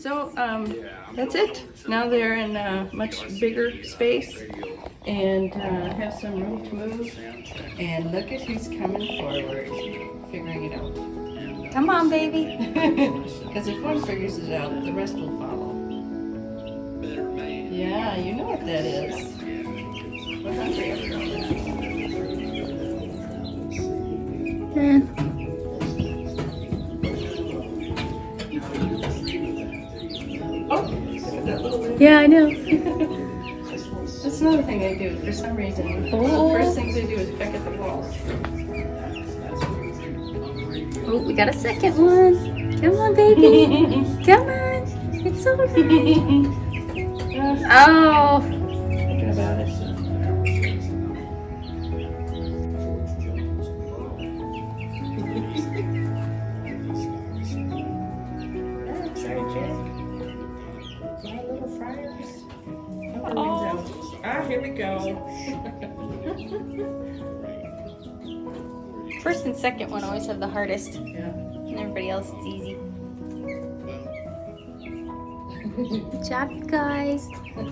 So that's it. Now they're in a much bigger space and have some room to move. And look at who's coming forward, figuring it out. Come on, baby. Because if one figures it out, the rest will follow. Yeah, you know what that is. We're hungry after all that. Yeah, I know. That's another thing they do. For some reason, one of the first things they do is peck at the walls. Oh, we got a second one. Come on, baby. Come on. It's over. Oh. Thinking about it. Sorry, Jack. My little fryers. Oh. Ah, here we go. First and second one always have the hardest. Yeah. And everybody else is easy. Good job, you guys. I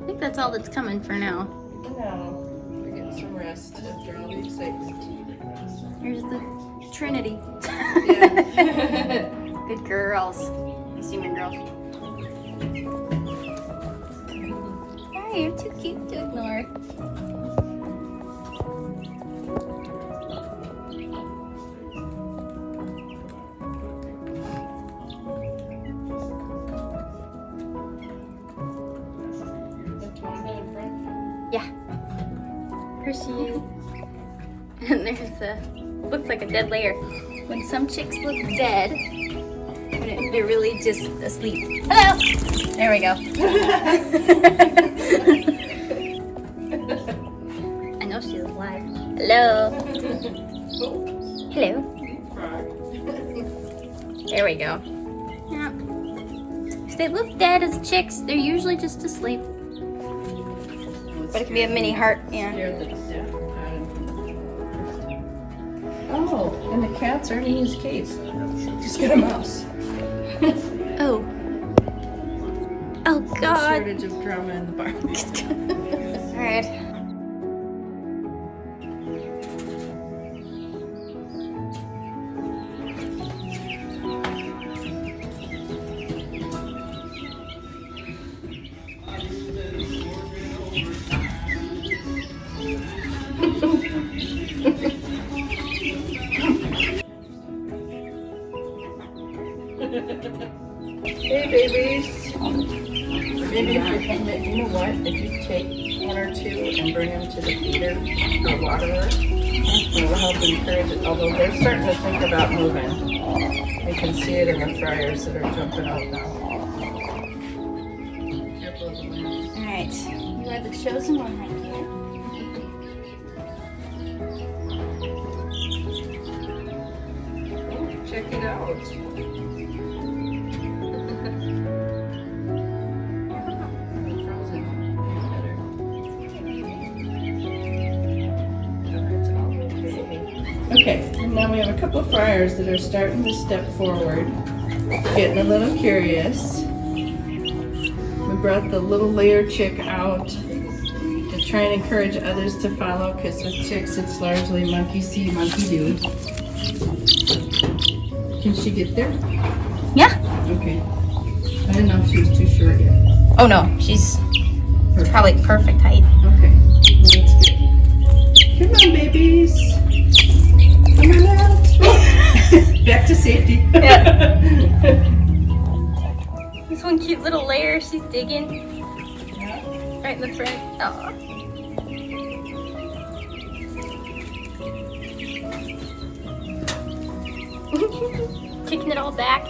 think that's all that's coming for now. No, we're getting some rest after all the excitement. Here's the Trinity. Yeah. Good girls. Assuming girls. Hi, you're too cute to ignore. The Towanda in front. Yeah. Here she is. And there's a, looks like a dead layer. When some chicks look dead, they're really just asleep. Hello! There we go. I know she's alive. Hello. Hello. There we go. Yeah. If they look dead as chicks, they're usually just asleep. But it can be a mini heart, yeah. Oh, and the cat's already in his cage. Just got a mouse. Oh. Oh God. Shortage of drama in the bar. All right. Hey, babies. Maybe if you know what? If you take one or two and bring them to the feeder or waterer, it will help encourage it. Although they're starting to think about moving. You can see it in the fryers that are jumping out now. All right. You are the chosen one right here. Check it out. Okay, and now we have a couple of fryers that are starting to step forward, getting a little curious. We brought the little layer chick out to try and encourage others to follow, because with chicks it's largely monkey see, monkey do. Can she get there? Yeah. Okay. I didn't know if she was too short yet. Oh no, she's probably perfect height. Okay, well, that's good. Come on, babies. Come on out. Back to safety. Yeah. This one cute little layer, she's digging. Yeah. Right in the front. Aw. Kicking it all back.